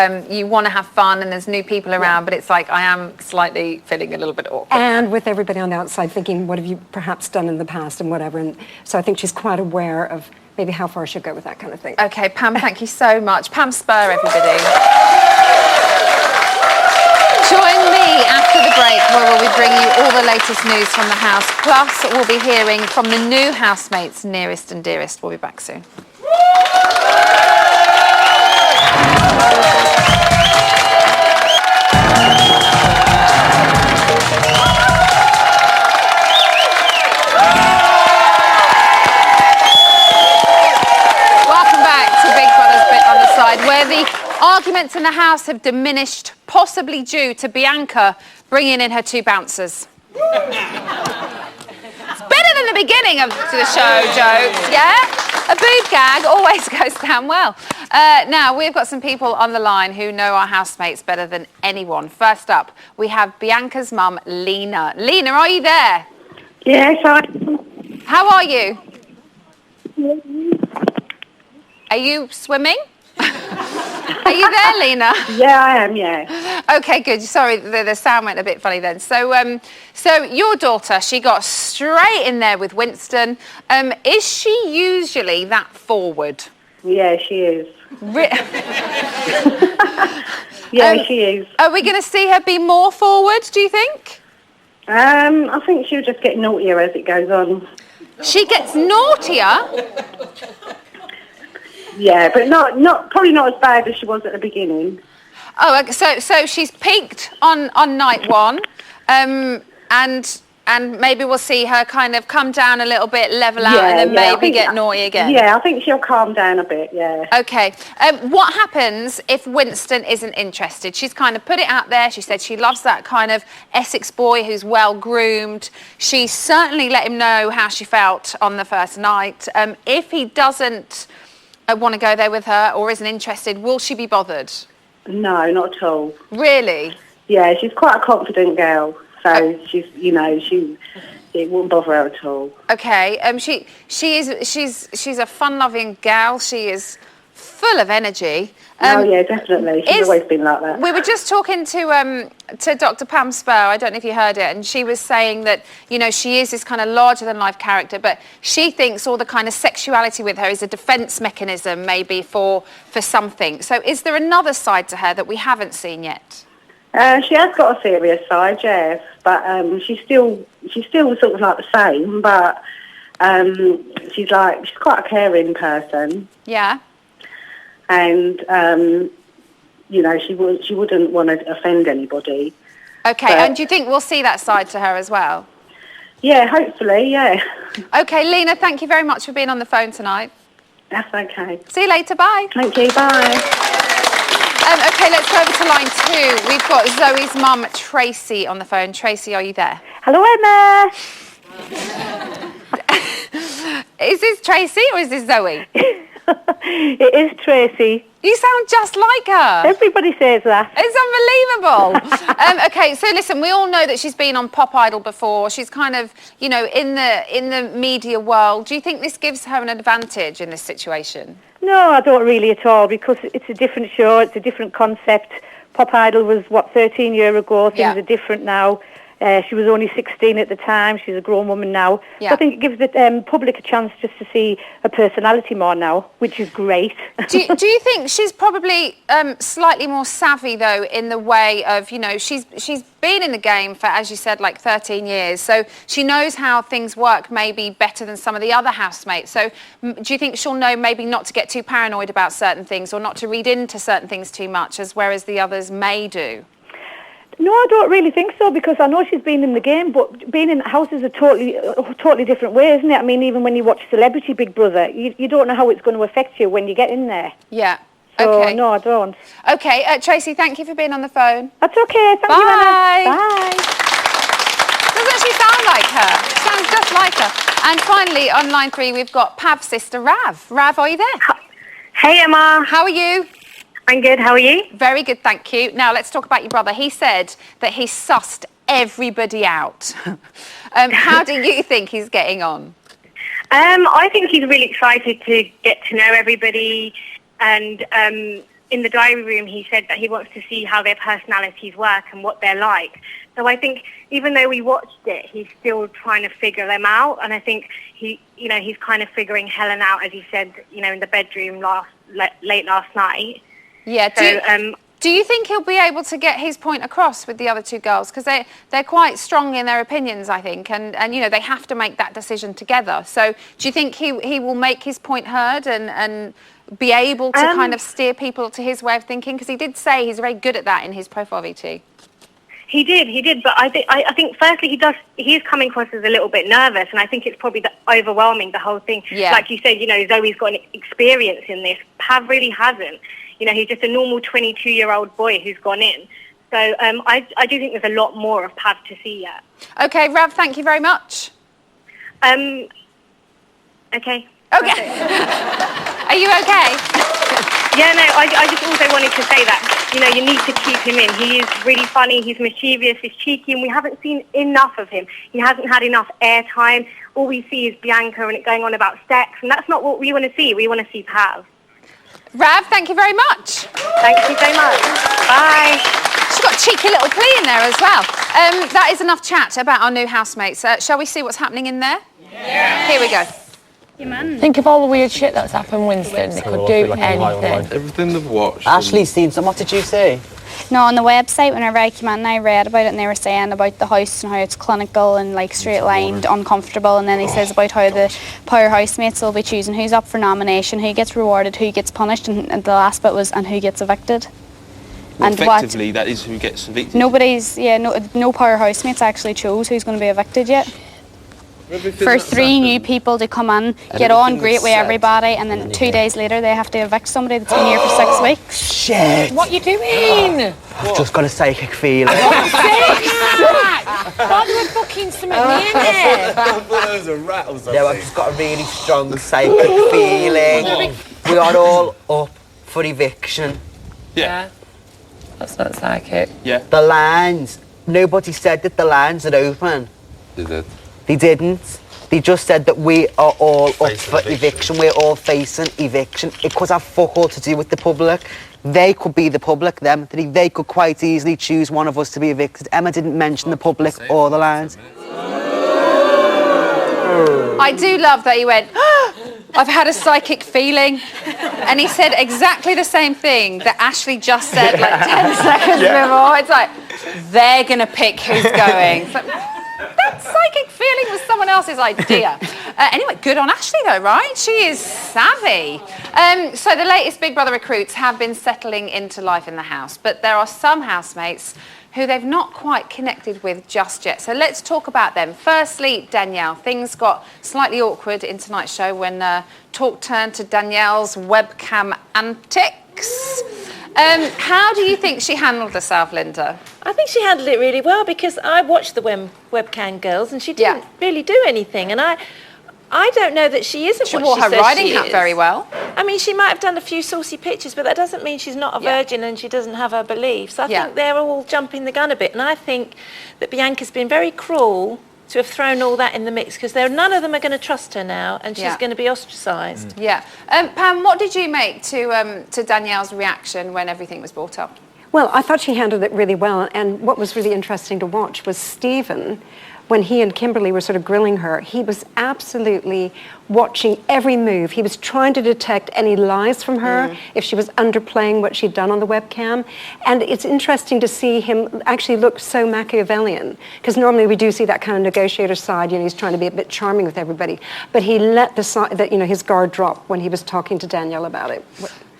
[SPEAKER 1] want to have fun and there's new people around, but it's like I am slightly feeling a little bit awkward.
[SPEAKER 19] And with everybody on the outside thinking, what have you perhaps done in the past and whatever. And so I think she's quite aware of maybe how far she'll go with that kind of thing.
[SPEAKER 1] Okay, Pam, thank you so much. Pam Spur, everybody. Join me after the break where we'll be bringing you all the latest news from the house. Plus, we'll be hearing from the new housemates, nearest and dearest. We'll be back soon. Welcome back to Big Brother's Bit on the Side, where the arguments in the house have diminished, possibly due to Bianca bringing in her two bouncers. It's better than the beginning of the show jokes, yeah? A boob gag always goes down well. Now, we've got some people on the line who know our housemates better than anyone. First up, we have Bianca's mum, Lena. Lena, are you there?
[SPEAKER 20] Yes, I am.
[SPEAKER 1] How are you? Are you swimming? Are you there, Lena?
[SPEAKER 20] Yeah, I am, yeah.
[SPEAKER 1] Okay, good. Sorry, the sound went a bit funny then. So your daughter, she got straight in there with Winston. Is she usually that forward?
[SPEAKER 20] Yeah, she is. Yeah, she is.
[SPEAKER 1] Are we going to see her be more forward, do you think?
[SPEAKER 20] I think she'll just get naughtier as it goes on.
[SPEAKER 1] She gets naughtier?
[SPEAKER 20] Yeah, but probably not as bad as she was at the beginning.
[SPEAKER 1] Oh, so she's peaked on night one, and maybe we'll see her kind of come down a little bit, level out, and then maybe get naughty again.
[SPEAKER 20] Yeah, I think she'll calm down a bit, yeah.
[SPEAKER 1] Okay. What happens if Winston isn't interested? She's kind of put it out there. She said she loves that kind of Essex boy who's well-groomed. She certainly let him know how she felt on the first night. If he doesn't want to go there with her or isn't interested, will she be bothered?
[SPEAKER 20] No, not at all.
[SPEAKER 1] Really?
[SPEAKER 20] Yeah, she's quite a confident girl. So she's, it wouldn't bother her at all.
[SPEAKER 1] Okay. She's a fun-loving gal. She is full of energy.
[SPEAKER 20] Oh yeah, definitely. She's always been like that.
[SPEAKER 1] We were just talking to Dr. Pam Spur. I don't know if you heard it, and she was saying that she is this kind of larger-than-life character, but she thinks all the kind of sexuality with her is a defence mechanism, maybe for something. So, is there another side to her that we haven't seen yet?
[SPEAKER 20] She has got a serious side, yes, but she's still sort of like the same, but she's quite a caring person.
[SPEAKER 1] Yeah.
[SPEAKER 20] And she wouldn't want to offend anybody.
[SPEAKER 1] Okay, and do you think we'll see that side to her as well?
[SPEAKER 20] Yeah, hopefully, yeah.
[SPEAKER 1] Okay, Lena, thank you very much for being on the phone tonight.
[SPEAKER 20] That's okay.
[SPEAKER 1] See you later, bye.
[SPEAKER 20] Thank you, bye.
[SPEAKER 1] Okay, let's go over to line 2. We've got Zoe's mum, Tracy, on the phone. Tracy, are you there?
[SPEAKER 20] Hello, Emma.
[SPEAKER 1] Is this Tracy or is this Zoe?
[SPEAKER 20] It is Tracy.
[SPEAKER 1] You sound just like her.
[SPEAKER 20] Everybody says that.
[SPEAKER 1] It's unbelievable. Okay, so listen, we all know that she's been on Pop Idol before. She's kind of, in the media world. Do you think this gives her an advantage in this situation?
[SPEAKER 20] No, I don't really at all, because it's a different show, it's a different concept. Pop Idol was, 13 years ago, things are different now. She was only 16 at the time, she's a grown woman now.
[SPEAKER 1] Yeah.
[SPEAKER 20] So I think it gives the public a chance just to see her personality more now, which is great.
[SPEAKER 1] Do you think she's probably slightly more savvy, though, in the way of, she's been in the game for, as you said, like 13 years, so she knows how things work maybe better than some of the other housemates. So do you think she'll know maybe not to get too paranoid about certain things or not to read into certain things too much, whereas the others may do?
[SPEAKER 20] No, I don't really think so, because I know she's been in the game, but being in houses a totally different way, isn't it? I mean, even when you watch Celebrity Big Brother, you don't know how it's going to affect you when you get in there.
[SPEAKER 1] Yeah.
[SPEAKER 20] So,
[SPEAKER 1] okay.
[SPEAKER 20] No, I don't.
[SPEAKER 1] Okay, Tracy, thank you for being on the phone.
[SPEAKER 20] That's okay. Thank you, Emma. Bye.
[SPEAKER 1] Doesn't she sound like her? Sounds just like her. And finally, on line 3, we've got Pav's sister, Rav. Rav, are you there?
[SPEAKER 21] Hey, Emma.
[SPEAKER 1] How are you?
[SPEAKER 21] I'm good. How are you?
[SPEAKER 1] Very good, thank you. Now, let's talk about your brother. He said that he sussed everybody out. How do you think he's getting on?
[SPEAKER 21] I think he's really excited to get to know everybody. And in the diary room, he said that he wants to see how their personalities work and what they're like. So I think even though we watched it, he's still trying to figure them out. And I think he's kind of figuring Helen out, as he said, in the bedroom late last night.
[SPEAKER 1] Yeah. Do you think he'll be able to get his point across with the other two girls? Because they're quite strong in their opinions, I think, and they have to make that decision together. So do you think he will make his point heard and be able to kind of steer people to his way of thinking? Because he did say he's very good at that in his profile VT.
[SPEAKER 21] He did, but I think firstly he is coming across as a little bit nervous, and I think it's probably overwhelming, the whole thing.
[SPEAKER 1] Yeah.
[SPEAKER 21] Like you said, Zoe's got an experience in this. Pav really hasn't. He's just a normal 22-year-old boy who's gone in. So I do think there's a lot more of Pav to see yet.
[SPEAKER 1] Okay, Rav, thank you very much.
[SPEAKER 21] Okay.
[SPEAKER 1] Okay. Are you okay?
[SPEAKER 21] Yeah, no, I just also wanted to say that, you need to keep him in. He is really funny, he's mischievous, he's cheeky, and we haven't seen enough of him. He hasn't had enough airtime. All we see is Bianca and it going on about sex, and that's not what we want to see. We want to see Pav.
[SPEAKER 1] Rav, thank you very much.
[SPEAKER 21] Thank you so much. Bye.
[SPEAKER 1] She's got a cheeky little plea in there as well. That is enough chat about our new housemates. Shall we see what's happening in there? Yeah. Here we go.
[SPEAKER 16] Think of all the weird shit that's happened, Winston. They could do anything.
[SPEAKER 22] Everything they've watched.
[SPEAKER 23] Ashley's seen some. What did you say?
[SPEAKER 7] No, on the website, whenever I came in, I read about it, and they were saying about the house and how it's clinical and like straight lined, uncomfortable, and then he says about how the power housemates will be choosing who's up for nomination, who gets rewarded, who gets punished, and the last bit was and who gets evicted.
[SPEAKER 6] Well,
[SPEAKER 7] and
[SPEAKER 6] effectively, that is who gets evicted.
[SPEAKER 7] No power housemates actually chose who's going to be evicted yet. For 3 new people to come in, get on great with everybody, and then 2 days later they have to evict somebody that's been here for 6 weeks.
[SPEAKER 8] Shit! What you doing?
[SPEAKER 5] I've just got a psychic feeling.
[SPEAKER 8] What do we fucking submit in there?
[SPEAKER 5] Yeah, I've just got a really strong psychic feeling. We are all up for eviction.
[SPEAKER 16] Yeah. That's not psychic.
[SPEAKER 6] Yeah.
[SPEAKER 5] The lines. Nobody said that the lines are open.
[SPEAKER 17] They did.
[SPEAKER 5] They didn't. They just said that we are all up for eviction. We're all facing eviction. It could have fuck all to do with the public. They could be the public, them three. They could quite easily choose one of us to be evicted. Emma didn't mention the public or the lines.
[SPEAKER 1] I do love that he went, I've had a psychic feeling. And he said exactly the same thing that Ashley just said like 10 seconds before. It's like, they're going to pick who's going. It's like, that psychic feeling was someone else's idea. Anyway, good on Ashley though, right? She is savvy. So the latest Big Brother recruits have been settling into life in the house, but there are some housemates who they've not quite connected with just yet. So let's talk about them. Firstly, Danielle. Things got slightly awkward in tonight's show when talk turned to Danielle's webcam antics. How do you think she handled herself, Linda?
[SPEAKER 10] I think she handled it really well because I watched the webcam girls and she didn't really do anything. And I don't know that she isn't
[SPEAKER 1] She
[SPEAKER 10] what
[SPEAKER 1] wore
[SPEAKER 10] she
[SPEAKER 1] her
[SPEAKER 10] says
[SPEAKER 1] riding
[SPEAKER 10] she
[SPEAKER 1] hat
[SPEAKER 10] is.
[SPEAKER 1] very well.
[SPEAKER 10] I mean, she might have done a few saucy pictures, but that doesn't mean she's not a virgin and she doesn't have her beliefs. I think they're all jumping the gun a bit. And I think that Bianca's been very cruel to have thrown all that in the mix because none of them are going to trust her now and she's going to be ostracised.
[SPEAKER 1] Yeah. Pam, what did you make to Danielle's reaction when everything was brought up?
[SPEAKER 19] Well, I thought she handled it really well. And what was really interesting to watch was Stephen, when he and Kimberly were sort of grilling her, he was absolutely watching every move. He was trying to detect any lies from her, if she was underplaying what she'd done on the webcam. And it's interesting to see him actually look so Machiavellian, because normally we do see that kind of negotiator side, he's trying to be a bit charming with everybody. But he let his guard drop when he was talking to Danielle about it.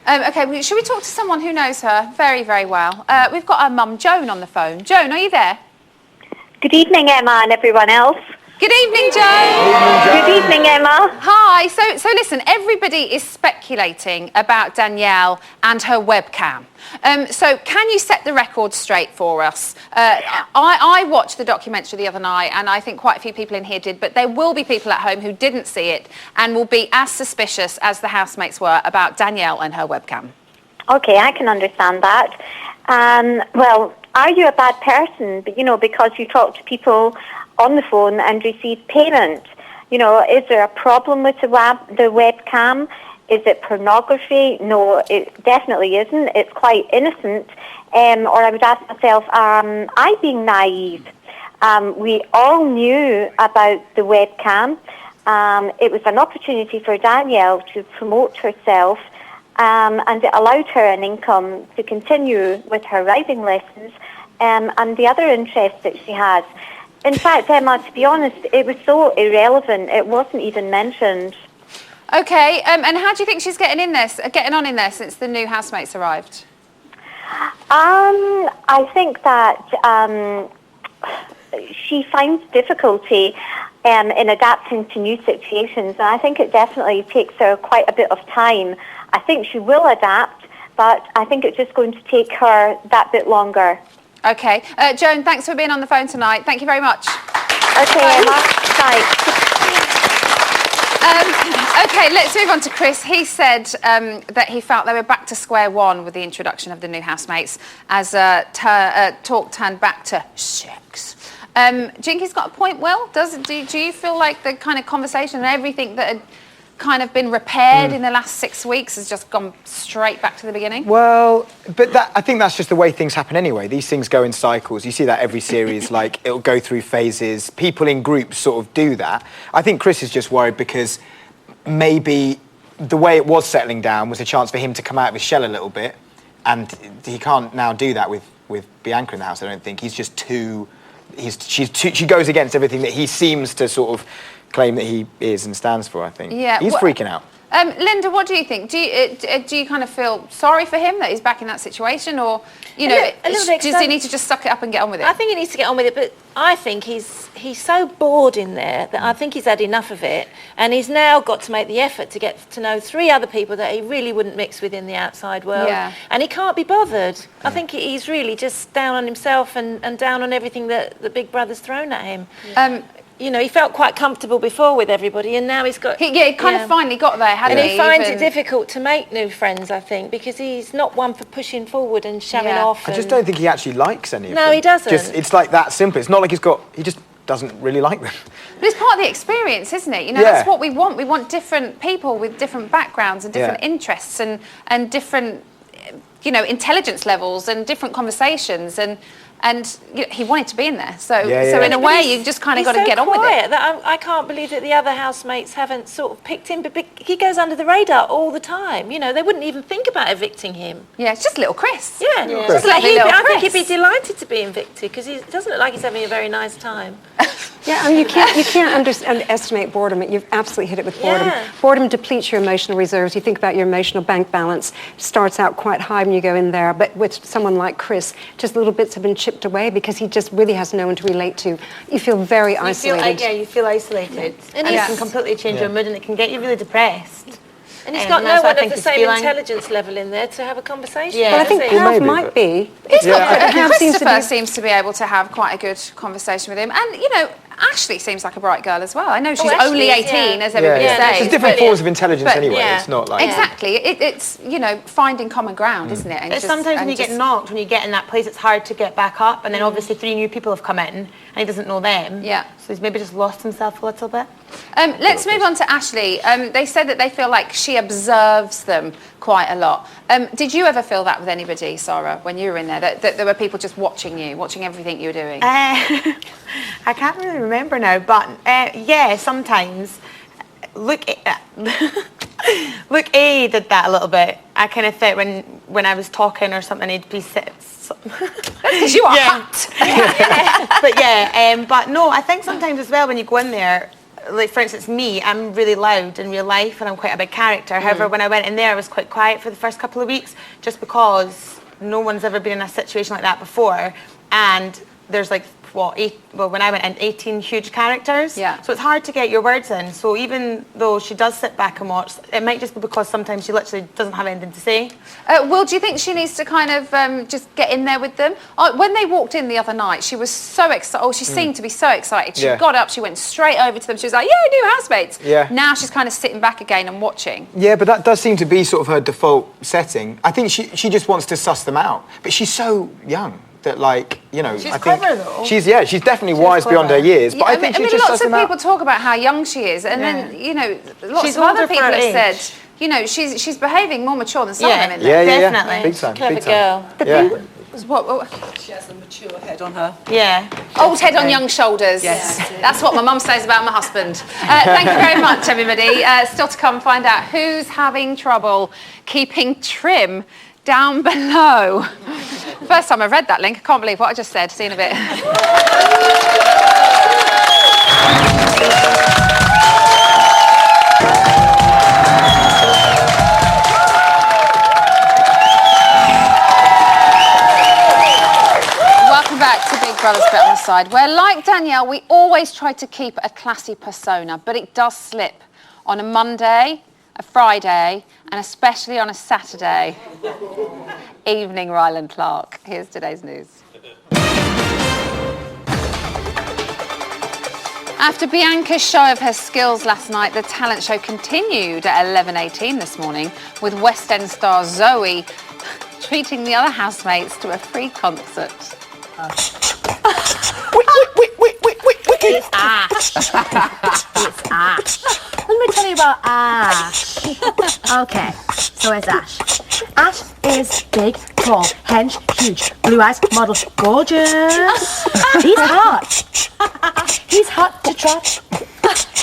[SPEAKER 1] Okay, should we talk to someone who knows her very, very well? We've got our mum, Joan, on the phone. Joan, are you there?
[SPEAKER 22] Good evening, Emma, and everyone else.
[SPEAKER 1] Good evening, Joan.
[SPEAKER 22] Good evening, Emma.
[SPEAKER 1] Hi. So listen, everybody is speculating about Danielle and her webcam. So can you set the record straight for us? I watched the documentary the other night, and I think quite a few people in here did, but there will be people at home who didn't see it and will be as suspicious as the housemates were about Danielle and her webcam.
[SPEAKER 22] Okay, I can understand that. Well, are you a bad person? Because you talk to people on the phone and receive payment. Is there a problem with the webcam? Is it pornography? No, it definitely isn't. It's quite innocent. Or I would ask myself, am I being naive? We all knew about the webcam. It was an opportunity for Danielle to promote herself. And it allowed her an income to continue with her riding lessons and the other interests that she has. In fact, Emma, to be honest, it was so irrelevant, it wasn't even mentioned.
[SPEAKER 1] Okay, and how do you think she's getting on in there since the new housemates arrived?
[SPEAKER 22] I think that she finds difficulty in adapting to new situations, and I think it definitely takes her quite a bit of time. I think she will adapt, but I think it's just going to take her that bit longer.
[SPEAKER 1] Okay. Joan, thanks for being on the phone tonight. Thank you very much.
[SPEAKER 22] Okay, Emma. Bye.
[SPEAKER 1] Okay, let's move on to Chris. He said that he felt they were back to square one with the introduction of the new housemates as talk turned back to sex. Jinky's got a point, Will. Do you feel like the kind of conversation and everything that had kind of been repaired in the last 6 weeks has just gone straight back to the beginning?
[SPEAKER 9] Well, but I think that's just the way things happen anyway. These things go in cycles. You see that every series, like, it'll go through phases. People in groups sort of do that. I think Chris is just worried because maybe the way it was settling down was a chance for him to come out of his shell a little bit and he can't now do that with Bianca in the house. I don't think he's just too. She goes against everything that he seems to sort of claim that he is and stands for. I think.
[SPEAKER 1] Yeah,
[SPEAKER 9] he's freaking out.
[SPEAKER 1] Linda, what do you think? Do you kind of feel sorry for him that he's back in that situation, or does he need to just suck it up and get on with it?
[SPEAKER 10] I think he needs to get on with it, but I think he's so bored in there that I think he's had enough of it, and he's now got to make the effort to get to know 3 other people that he really wouldn't mix with in the outside world, and he can't be bothered. I think he's really just down on himself and down on everything that the Big Brother's thrown at him. He felt quite comfortable before with everybody, and now he's got...
[SPEAKER 1] He kind of finally got there, hadn't he?
[SPEAKER 10] And he finds it difficult to make new friends, I think, because he's not one for pushing forward and shoving off.
[SPEAKER 9] I just don't think he actually likes any of them.
[SPEAKER 10] No, he doesn't.
[SPEAKER 9] It's like that simple. It's not like he just doesn't really like them.
[SPEAKER 1] But it's part of the experience, isn't it? That's what we want. We want different people with different backgrounds and different interests and different, intelligence levels and different conversations and he wanted to be in there. So in a way, you just kind of got to get on with it.
[SPEAKER 10] That I can't believe that the other housemates haven't sort of picked him, but he goes under the radar all the time. They wouldn't even think about evicting him.
[SPEAKER 1] Yeah, it's just little Chris.
[SPEAKER 10] Yeah,
[SPEAKER 1] just lovely little Chris.
[SPEAKER 10] I think he'd be delighted to be evicted because he doesn't look like he's having a very nice time.
[SPEAKER 19] Yeah, I mean, you can't underestimate boredom. You've absolutely hit it with boredom.
[SPEAKER 10] Yeah.
[SPEAKER 19] Boredom depletes your emotional reserves. You think about your emotional bank balance. Starts out quite high when you go in there, but with someone like Chris, just little bits have been chipped away because he just really has no one to relate to. You feel very isolated.
[SPEAKER 13] You feel isolated. And it can completely change your mood, and it can get you really depressed.
[SPEAKER 10] And he's got no one of the same intelligence level in there to have a conversation.
[SPEAKER 19] Yeah, but I think Hav might be.
[SPEAKER 1] Christopher seems to be able to have quite a good conversation with him. And, Ashley seems like a bright girl as well. I know she's only 18, as everybody says.
[SPEAKER 9] There's different forms of intelligence anyway. It's not like...
[SPEAKER 1] Exactly. It's, finding common ground, isn't it?
[SPEAKER 13] And sometimes when you get knocked, when you get in that place, it's hard to get back up. And then obviously 3 new people have come in and he doesn't know them.
[SPEAKER 1] Yeah.
[SPEAKER 13] So he's maybe just lost himself a little bit.
[SPEAKER 1] Let's move on to Ashley. They said that they feel like she observes them quite a lot. Did you ever feel that with anybody, Sarah, when you were in there, that there were people just watching you, watching everything you were doing?
[SPEAKER 13] I can't really remember now, but sometimes. Look, A did that a little bit. I kind of thought when I was talking or something, he'd be
[SPEAKER 1] because you are hot.
[SPEAKER 13] But no, I think sometimes as well when you go in there, like for instance me, I'm really loud in real life and I'm quite a big character. However, when I went in there, I was quite quiet for the first couple of weeks, just because no one's ever been in a situation like that before, and there's like when I went in, 18 huge characters. Yeah. So it's hard to get your words in. So even though she does sit back and watch, it might just be because sometimes she literally doesn't have anything to say.
[SPEAKER 1] Will, do you think she needs to kind of just get in there with them? When they walked in the other night, she was so excited. Oh, she seemed to be so excited. She got up, she went straight over to them. She was like, "Yeah, new housemates." Yeah. Now she's kind of sitting back again and watching.
[SPEAKER 9] Yeah, but that does seem to be sort of her default setting. I think she just wants to suss them out. But she's so young. That
[SPEAKER 13] she's clever though.
[SPEAKER 9] She's definitely wise beyond her years. But I think
[SPEAKER 1] lots of people talk about how young she is, and then lots of other people have said, she's behaving more mature than some of them in there.
[SPEAKER 9] Yeah,
[SPEAKER 13] definitely.
[SPEAKER 9] Big time.
[SPEAKER 10] Clever girl.
[SPEAKER 1] The thing was what?
[SPEAKER 11] She has a mature head on her.
[SPEAKER 13] Yeah.
[SPEAKER 1] Old head on young shoulders.
[SPEAKER 11] Yes.
[SPEAKER 1] That's what my mum says about my husband. Thank you very much, everybody. Still to come, find out who's having trouble keeping trim down below. First time I've read that link, I can't believe what I just said. See you in a bit. Welcome back to Big Brother's Bet on the Side, where, like Danielle, we always try to keep a classy persona, but it does slip on a Monday, a Friday, and especially on a Saturday. Evening, Ryland Clark. Here's today's news. After Bianca's show of her skills last night, the talent show continued at 11:18 this morning, with West End star Zoe treating the other housemates to a free concert.
[SPEAKER 8] It's Ash. It's Ash. Let me tell you about Ash. Okay, so it's Ash. Ash is big, tall, hench, huge, blue eyes, model, gorgeous. He's hot. He's hot to trot.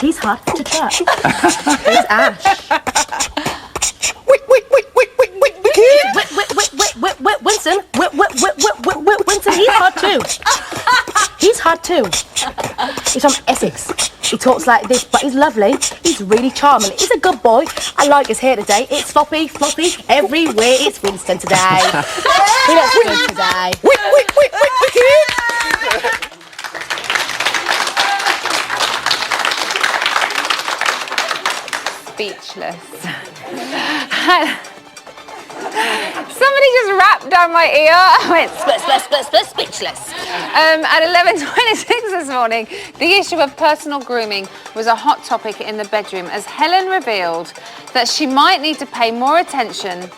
[SPEAKER 8] He's hot to trot. It's Ash. Winston, he's hot too. He's hot too. He's from Essex. He talks like this, but he's lovely. He's really charming. He's a good boy. I like his hair today. It's floppy, everywhere. It's Winston today. He looks good today.
[SPEAKER 1] Speechless. Somebody just rapped down my ear. I went speechless. At 11:26 this morning, the issue of personal grooming was a hot topic in the bedroom as Helen revealed that she might need to pay more attention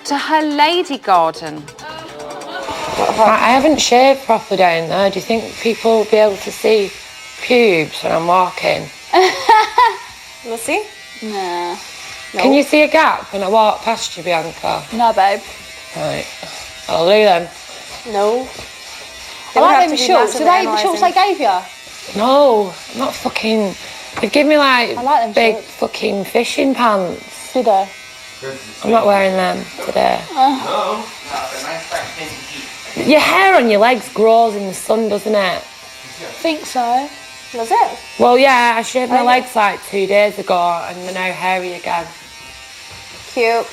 [SPEAKER 1] to her lady garden.
[SPEAKER 16] I haven't shaved proper down there. Do you think people will be able to see pubes when I'm walking?
[SPEAKER 18] We'll see.
[SPEAKER 7] Nah.
[SPEAKER 16] Can you see a gap when I walk past you, Bianca?
[SPEAKER 7] No, babe.
[SPEAKER 16] Right. I'll do then.
[SPEAKER 18] No.
[SPEAKER 7] I like them shorts. Are they the shorts I gave you?
[SPEAKER 16] No, I'm not fucking... They give me like
[SPEAKER 7] them
[SPEAKER 16] big
[SPEAKER 7] shorts.
[SPEAKER 16] fucking fishing pants.
[SPEAKER 7] Do they?
[SPEAKER 16] I'm not wearing them today. Your hair on your legs grows in the sun, doesn't it?
[SPEAKER 7] Think so.
[SPEAKER 18] Does it?
[SPEAKER 16] Well, yeah, I shaved my legs like 2 days ago and they're now hairy again.
[SPEAKER 18] Cute.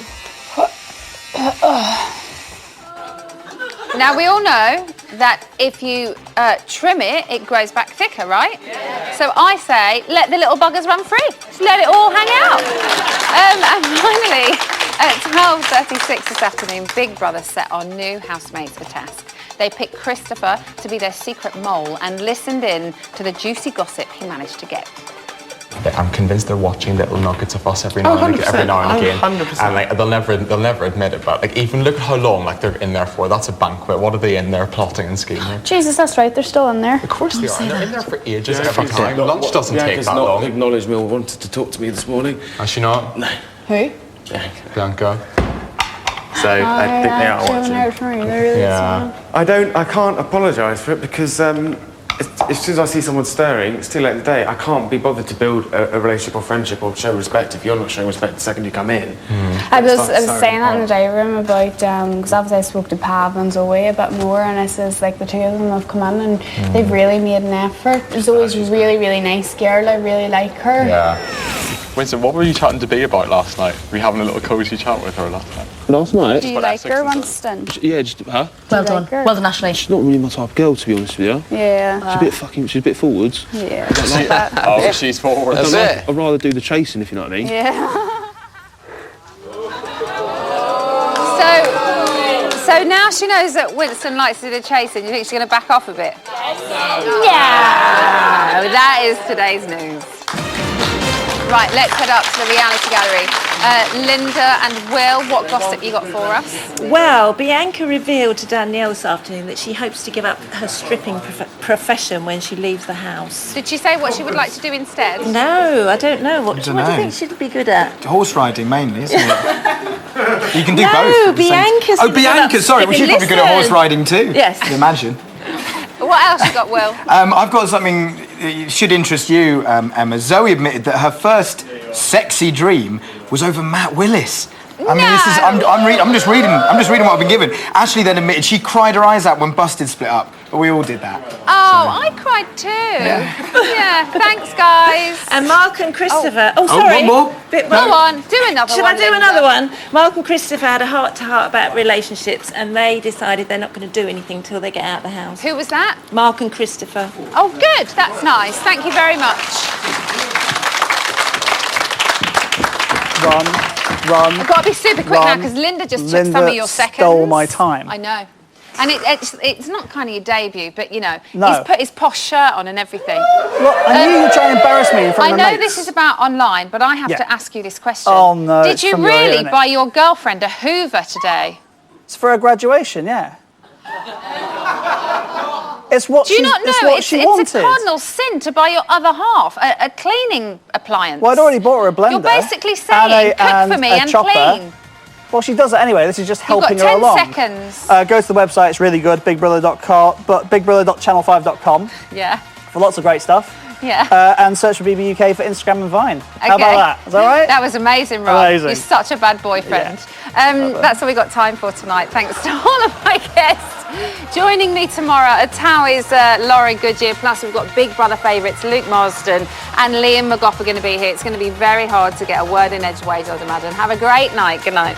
[SPEAKER 1] Now, we all know that if you trim it, it grows back thicker, right? Yeah. So I say, let the little buggers run free. Just let it all hang out. And finally, at 12:36 this afternoon, Big Brother set our new housemates a task. They picked Christopher to be their secret mole and listened in to the juicy gossip he managed to get.
[SPEAKER 2] I'm convinced they're watching little nuggets of us every now and again.
[SPEAKER 9] 100%.
[SPEAKER 2] And like they'll never admit it, but like even look at how long like they're in there for. That's a banquet. What are they in there plotting and scheming?
[SPEAKER 7] Jesus, that's right. They're still in there.
[SPEAKER 2] Of course they are. And they're in there for ages every time. Lunch doesn't take that long.
[SPEAKER 4] Acknowledged me or wanted to talk to me this morning.
[SPEAKER 2] Has she not?
[SPEAKER 4] No.
[SPEAKER 7] Who?
[SPEAKER 2] Bianca.
[SPEAKER 4] So I think they are watching. I can't apologise for it because as soon as I see someone stirring, it's too late in the day. I can't be bothered to build a relationship or friendship or show respect if you're not showing respect the second you come in.
[SPEAKER 7] I was saying that in the diary room about, because obviously I spoke to Pav and Zoe a bit more, and I says, like, the two of them have come in and they've really made an effort. Zoe's a really, really nice girl. I really like her.
[SPEAKER 2] Yeah. Winston, what were you chatting to Bea about last night? Were you having a little cosy chat with her last night?
[SPEAKER 4] Last night?
[SPEAKER 7] Do you like her, Winston?
[SPEAKER 4] Yeah, just, huh?
[SPEAKER 8] Well done. Well done, Ashley.
[SPEAKER 4] She's not really my type of girl, to be honest with you.
[SPEAKER 7] Yeah.
[SPEAKER 4] She's a bit forwards.
[SPEAKER 7] Yeah.
[SPEAKER 4] I don't like that.
[SPEAKER 2] Oh, she's forward.
[SPEAKER 4] I'd rather do the chasing, if you know what I mean.
[SPEAKER 1] Yeah. So now she knows that Winston likes to do the chasing. You think she's going to back off a bit? Yeah. That is today's news. Right, let's head up to the reality gallery. Linda and Will, what gossip you got for us?
[SPEAKER 10] Well, Bianca revealed to Danielle this afternoon that she hopes to give up her stripping profession when she leaves the house.
[SPEAKER 1] Did she say what she would like to do instead?
[SPEAKER 10] No, I don't know. What do you
[SPEAKER 9] dunno.
[SPEAKER 10] think she'd be good at?
[SPEAKER 9] Horse riding mainly, isn't it? You can do
[SPEAKER 10] No,
[SPEAKER 9] both. at the same
[SPEAKER 10] Bianca's
[SPEAKER 9] time. Oh,
[SPEAKER 10] good at
[SPEAKER 9] Bianca, sorry. Well, she's probably good at horse
[SPEAKER 10] listen.
[SPEAKER 9] riding too.
[SPEAKER 10] Yes.
[SPEAKER 9] Imagine.
[SPEAKER 1] What else you got, Will?
[SPEAKER 9] I've got something that should interest you, Emma. Zoe admitted that her first sexy dream was over Matt Willis. I mean, this is, I'm just reading what I've been given. Ashley then admitted she cried her eyes out when Busted split up, but we all did that.
[SPEAKER 1] Oh, I cried too. Yeah, thanks, guys.
[SPEAKER 10] And Mark and Christopher. Oh, sorry.
[SPEAKER 9] one more.
[SPEAKER 1] Go on, do another
[SPEAKER 10] Should
[SPEAKER 1] one.
[SPEAKER 10] I do
[SPEAKER 1] Linda.
[SPEAKER 10] another one? Mark and Christopher had a heart-to-heart about relationships, and they decided they're not going to do anything till they get out of the house.
[SPEAKER 1] Who was that?
[SPEAKER 10] Mark and Christopher.
[SPEAKER 1] Oh, good. That's nice. Thank you very much.
[SPEAKER 23] Run.
[SPEAKER 1] I've got to be super quick now
[SPEAKER 23] Run.
[SPEAKER 1] because Linda just took
[SPEAKER 23] Linda
[SPEAKER 1] some of your seconds.
[SPEAKER 23] stole my time.
[SPEAKER 1] I know. And it's not kind of your debut, but, you know,
[SPEAKER 23] No.
[SPEAKER 1] he's put his posh shirt on and everything.
[SPEAKER 23] Look, I knew you'd try and embarrass me in front
[SPEAKER 1] I
[SPEAKER 23] of
[SPEAKER 1] know
[SPEAKER 23] my mates.
[SPEAKER 1] this is about online, but I have
[SPEAKER 23] Yeah.
[SPEAKER 1] to ask you this question.
[SPEAKER 23] Oh, no,
[SPEAKER 1] Did
[SPEAKER 23] it's
[SPEAKER 1] you
[SPEAKER 23] from your ear,
[SPEAKER 1] really
[SPEAKER 23] isn't it?
[SPEAKER 1] buy your girlfriend a Hoover today?
[SPEAKER 23] It's for her graduation, yeah. It's what
[SPEAKER 1] Do you not know
[SPEAKER 23] it's what
[SPEAKER 1] it's
[SPEAKER 23] she
[SPEAKER 1] a
[SPEAKER 23] wanted.
[SPEAKER 1] cardinal sin to buy your other half a cleaning appliance?
[SPEAKER 23] Well, I'd already bought her a blender.
[SPEAKER 1] You're basically saying, cook for me
[SPEAKER 23] a
[SPEAKER 1] and
[SPEAKER 23] chopper.
[SPEAKER 1] clean.
[SPEAKER 23] Well, she does it anyway. This is just
[SPEAKER 1] You've got
[SPEAKER 23] helping
[SPEAKER 1] 10
[SPEAKER 23] her along.
[SPEAKER 1] seconds.
[SPEAKER 23] Go to the website. It's really good. BigBrother.com, but BigBrother.channel5.com
[SPEAKER 1] Yeah.
[SPEAKER 23] for lots of great stuff. and search for BB UK for Instagram and Vine. How about that? Is that right?
[SPEAKER 1] That was amazing, Rob.
[SPEAKER 23] Amazing.
[SPEAKER 1] You're such a bad boyfriend. That's all we got time for tonight. Thanks to all of my guests. Joining me tomorrow at Tau is Laurie Goodyear, plus we've got Big Brother favourites Luke Marsden and Liam McGough are going to be here. It's going to be very hard to get a word in edgeways, I'd imagine. Have a great night. Good night.